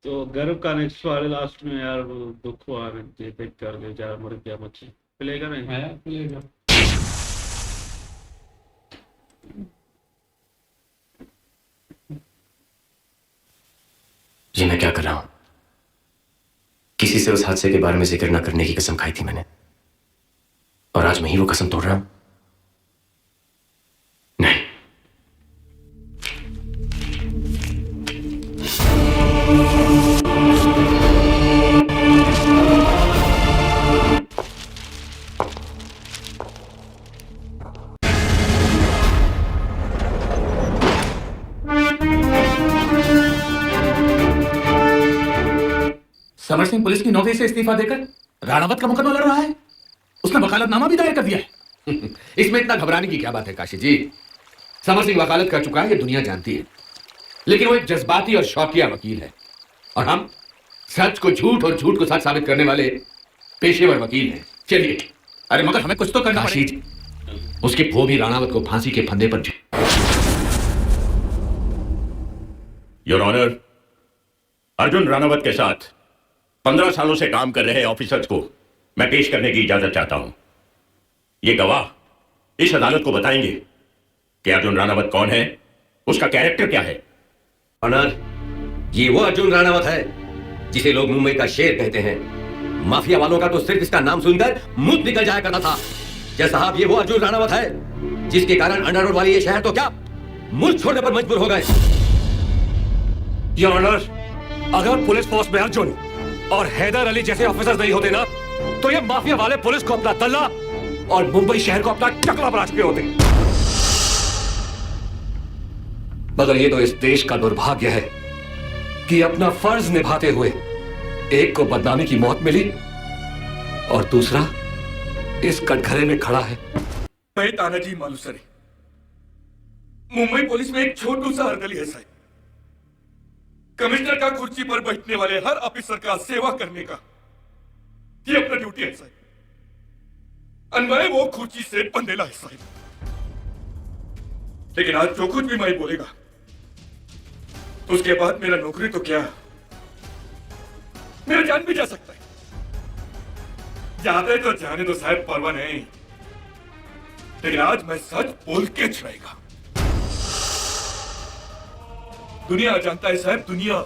तो गर्व का नेक्स्ट वाले लास्ट में यार वो दुख हुआ देख कर बेचारा मर गया बच्चे प्लेगा नहीं आया प्लेगा। ये मैं क्या कर रहा हूं? किसी से उस हादसे के बारे में जिक्र ना करने की कसम खाई थी मैंने, और आज मैं ही वो कसम तोड़ रहा हूं। नहीं, समर सिंह पुलिस की नौकरी से इस्तीफा देकर राणावत का मुकदमा लड़ रहा है। उसने वकालतनामा भी दायर कर दिया है। इसमें इतना घबराने की क्या बात है काशी जी। समर सिंह वकालत कर चुका है, ये दुनिया जानती है। लेकिन वो एक जज्बाती और शौकिया वकील है, और हम सच को झूठ और झूठ को सच साबित करने वाले पेशेवर वकील हैं। चलिए। अरे मगर हमें कुछ तो करना काशी जी, उसकी वो भी राणावत को फांसी के फंदे per your honour, Arjun Ranawat के साथ 15 सालों से काम कर रहे ऑफिसर्स को मैं पेश करने की इजाजत चाहता हूं। ये गवाह इस अदालत को बताएंगे कि अर्जुन राणावत कौन है, उसका कैरेक्टर क्या है। ऑनर, ये वो अर्जुन राणावत है जिसे लोग मुंबई का शेर कहते हैं। माफिया वालों का तो सिर्फ इसका नाम सुनकर मुंह निकल जाया करता था। क्या साहब, ये वो अर्जुन राणावत है जिसके कारण अंडरवर्ल्ड वाले ये शहर तो क्या मुल्क छोड़ने पर मजबूर हो गए। योर ऑनर, अगर पुलिस फोर्स में अर्जुन और हैदर अली जैसे ऑफिसर्स नहीं होते ना, तो ये माफिया वाले पुलिस को अपना तल्ला और मुंबई शहर को अपना टकला बना चुके होते। मगर ये तो इस देश का दुर्भाग्य है कि अपना फर्ज निभाते हुए एक को बदनामी की मौत मिली और दूसरा इस कटघरे में खड़ा है। मैं तानाजी मालूसरे, मुंबई पुलिस में एक छोटू सा हरदली है साहब। कमिश्नर का कुर्सी पर बैठने वाले हर ऑफिसर का सेवा करने का ये अपना ड्यूटी है साहब। अनवय वो कुर्सी से बंदेला है साहब। लेकिन आज जो कुछ भी मैं बोलेगा तो उसके बाद मेरा नौकरी तो क्या, मेरा जान भी जा सकता है। जाते तो जाने तो साहब, परवाह नहीं। लेकिन आज मैं सच बोल के छुड़ाएगा। दुनिया जानता है साहब, दुनिया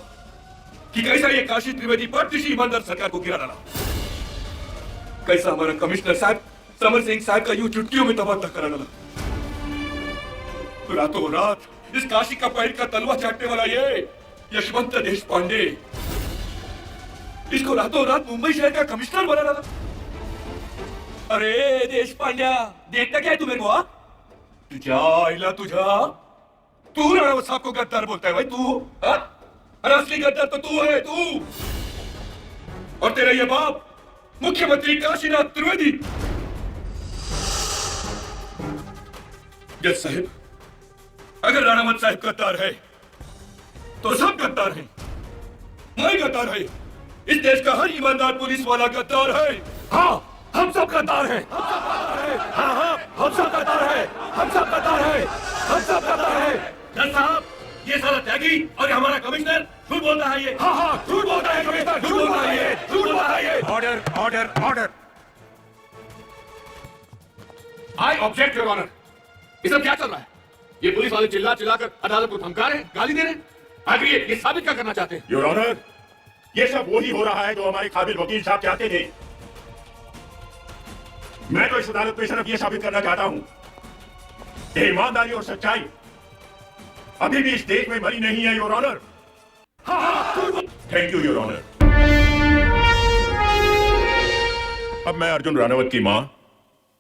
कि कैसा ये काशी त्रिवेदी बददिशी ईमानदार सरकार को गिरा डाला। कैसा हमारा कमिश्नर साहब समर सिंह साहब का यूं चुटकियों में तबादला करा डाला। रातों रात इस काशी का पैर का तलवा चाटने वाला ये यशवंत देश पांडे, इसको रातों रात मुंबई शहर का कमिश्नर बना डाला। अरे देश पांड्या, देखता क्या है तू मेरे को? तुझा आईला तुझा, तू राणावत साहब को गद्दार बोलता है भाई तू? अरे असली गद्दार तो तू है, तू और तेरा ये बाप मुख्यमंत्री काशीनाथ त्रिवेदी। जज साहब, अगर राणावत साहब गद्दार है तो सब गद्दार हैं। मैं गद्दार है, इस देश का हर ईमानदार पुलिस वाला गद्दार है। हाँ, हम सब गद्दार हैं। हाँ हाँ, हम सब गद्दार हैं। हम सब गद्दार हैं। हम सब गद्दार हैं। जज साहब, ये सारा त्यागी और हमारा कमिश्नर झूठ बोलता है। ये हाँ हाँ, झूठ बोलता है कमिश्नर, झूठ बोलता है ये, झूठ बोलता है ये। Order order order. I object your honour. ये सब क्या चल रहा है? ये पुलिस वाले चिल्ला चिल्लाकर अदालत को धमका रहे हैं, गाली दे रहे हैं। आखिर ये साबित क्या करना चाहते हैं? योर ऑनर, ये सब वही हो रहा है जो हमारे काबिल वकील साहब चाहते थे। मैं तो इस अदालत में सिर्फ ये साबित करना चाहता हूं कि ईमानदारी और सच्चाई अभी भी इस देश में मरी नहीं है your honour. Thank you your honour. अब मैं अर्जुन राणावत की मां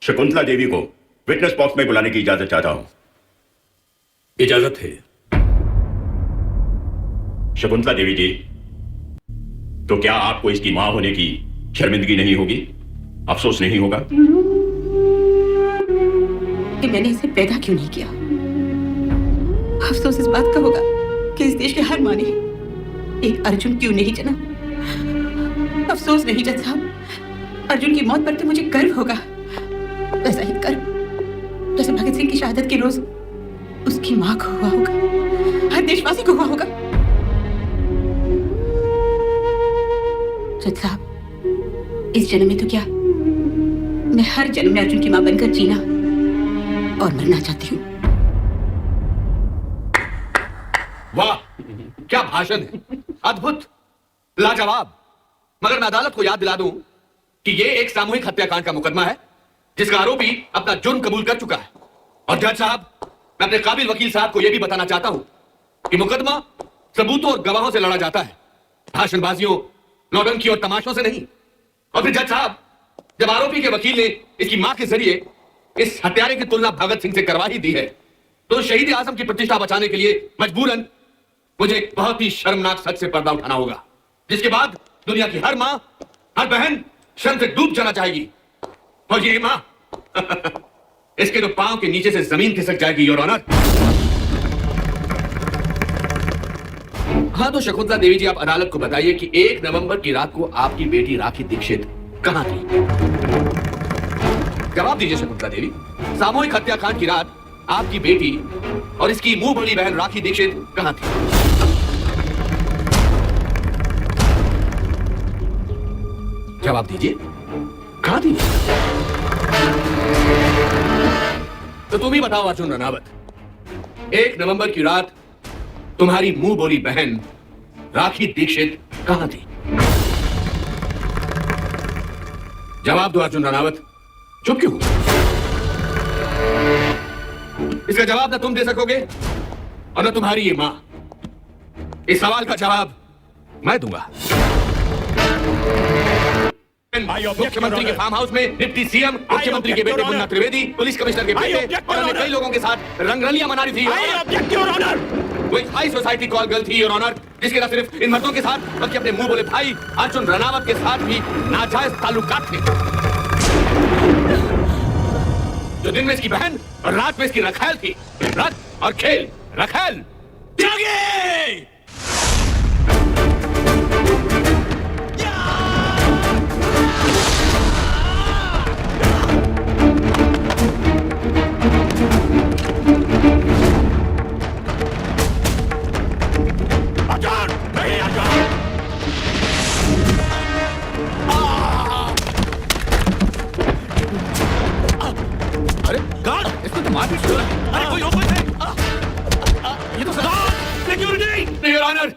शकुंतला देवी को विटनेस बॉक्स में बुलाने की इजाजत चाहता हूं। इजाजत है। शकुंतला देवी जी, तो क्या आपको इसकी मां होने की शर्मिंदगी नहीं होगी, अफसोस नहीं होगा कि मैंने इसे पैदा क्यों नहीं किया? अफसोस इस बात का होगा कि इस देश के हर माँ ने एक अर्जुन क्यों नहीं जना। अफसोस नहीं जज साहब, अर्जुन की मौत पर तो मुझे गर्व होगा, वैसा ही गर्व जैसे भगत सिंह की शहादत के रोज उसकी माँ को हुआ होगा, हर देशवासी को हुआ होगा। जज साहब, इस जन्म में तो क्या, मैं हर जन्म में अर्जुन की मां बनकर जीना और मरना चाहती हूँ। वाह, क्या भाषण है, अद्भुत, लाजवाब। मगर मैं अदालत को याद दिला दूं कि यह एक सामूहिक हत्याकांड का मुकदमा है जिसका आरोपी अपना जुर्म कबूल कर चुका है। और जज साहब, मैं अपने काबिल वकील साहब को यह भी बताना चाहता हूं कि मुकदमा सबूतों और गवाहों से लड़ा जाता है, भाषणबाजियों, नौटंकी और तमाशों से नहीं। और फिर जज साहब, जब आरोपी के वकील ने इसकी मां के जरिए इस हत्यारे की तुलना भगत सिंह से करवा ही दी है, तो शहीद आजम की प्रतिष्ठा बचाने के लिए मजबूरन मुझे बहुत ही शर्मनाक सच से पर्दा उठाना होगा, जिसके बाद दुनिया की हर मां, हर बहन शर्म से डूब जाना चाहेगी। और ये मां इसके तो पांव के नीचे से जमीन खिसक जाएगी, योर ऑनर। हाँ, तो शकुंतला देवी जी, आप अदालत को बताइए कि 1 नवंबर की रात को आपकी बेटी राखी दीक्षित कहां थी? जवाब दीजिए शकुंतला देवी, सामूहिक हत्याकांड की रात आपकी बेटी और इसकी मुंह बड़ी बहन राखी दीक्षित कहां थी? जवाब दीजिए, कहां थी? तो तुम ही बताओ अर्जुन रनावत, 1 नवंबर की रात तुम्हारी मुंह बोली बहन राखी दीक्षित कहां थी? जवाब दो अर्जुन रनावत, चुप क्यों? इसका जवाब ना तुम दे सकोगे और ना तुम्हारी ये मां। इस सवाल का जवाब मैं दूंगा। मुख्यमंत्री के फार्म हाउस में डिप्टी सीएम, मुख्यमंत्री के बेटे मुन्ना त्रिवेदी, पुलिस कमिश्नर के बेटे और अन्य कई लोगों के साथ रंगरलियां मना रही थी। वो एक हाई सोसाइटी कॉल गर्ल थी, योर ऑनर, जिसके न सिर्फ इन मर्दों के साथ बल्कि अपने मुंह बोले भाई अर्जुन रनावत के साथ भी नाजायज ताल्लुकात थे। जो दिन में इसकी बहन और रात में इसकी रखैल थी। रत और खेल, रखैल। जागे! अरे गार्ड, इसको तो मार भी शुरू है। अरे कोई ओपन है। ये तो सिक्योरिटी। योर ऑनर,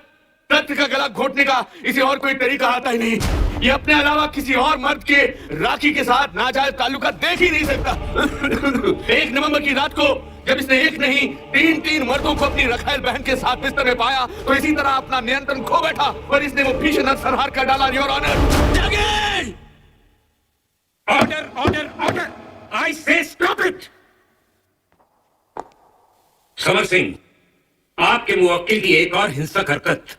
तथ्य का गला घोटने का इसे और कोई तरीका आता ही नहीं। ये अपने अलावा किसी और मर्द के राखी के साथ नाजायज ताल्लुका देख ही नहीं सकता। 1 नवंबर की रात को जब इसने एक नहीं 3 मर्दों को अपनी रखैल बहन के साथ बिस्तर में पाया तो इसी तरह अपना नियंत्रण खो बैठा और इसने वो भीषण नरसंहार कर डाला। योर ऑनर, जागे! Order, order, order! I say stop it! Samar Singh, आपके मुवक्किल की एक और हिंसक हरकत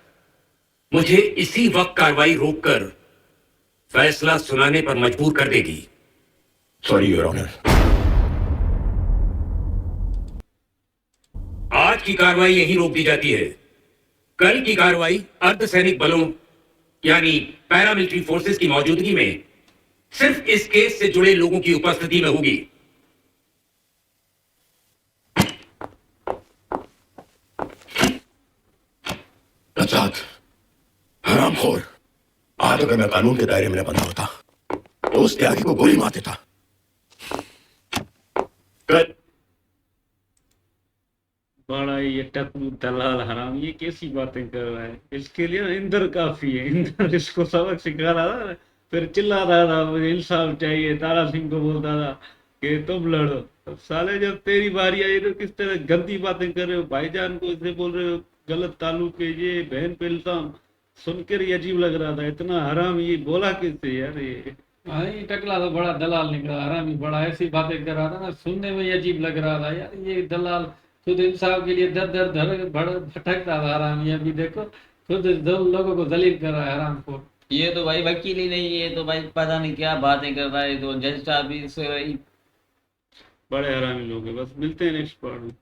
मुझे इसी वक्त कार्रवाई रोककर फैसला सुनाने पर मजबूर कर देगी। Sorry your honour. आज की कार्रवाई यहीं रोक दी जाती है। कल की कार्रवाई अर्धसैनिक बलों यानी पैरामिलिट्री फोर्सेस की मौजूदगी में सिर्फ इस केस से जुड़े लोगों की उपस्थिति में होगी। नजात, हरामखोर, आज अगर मैं कानून के दायरे में बंधा होता तो उस त्यागी को गोली मार देता। बड़ा ये टकलू दलाल हराम, ये कैसी बातें कर रहा है। इसके लिए इंदर काफी है। इंदर इसको सबक सिखा रहा था, फिर चिल्ला रहा था मुझे इंसाफ चाहिए। तारा सिंह को बोलता था कि तुम लड़ो। अब साले जब तेरी बारी आई तो किस तरह गंदी बातें कर रहे हो। भाईजान को इसे बोल रहे हो गलत ताल्लुक है, ये बहन पे इल्जाम, सुनकर ही अजीब लग रहा था। इतना हराम ये बोला किससे यार। ये भाई टकला तो बड़ा दलाल निकला, हरामी बड़ा ऐसी बातें कर रहा था ना, सुनने में ही अजीब लग रहा था यार। ये दलाल खुद इंसाफ के लिए दर दर धर भटकता था हरामी। अभी देखो खुद लोगों को दलील कर रहा है हराम को। ये तो भाई वकील ही नहीं, ये तो भाई पता नहीं क्या बातें कर रहा है। तो जज साहब भी बड़े हरामी लोग हैं। बस मिलते हैं नेक्स्ट पार्ट में।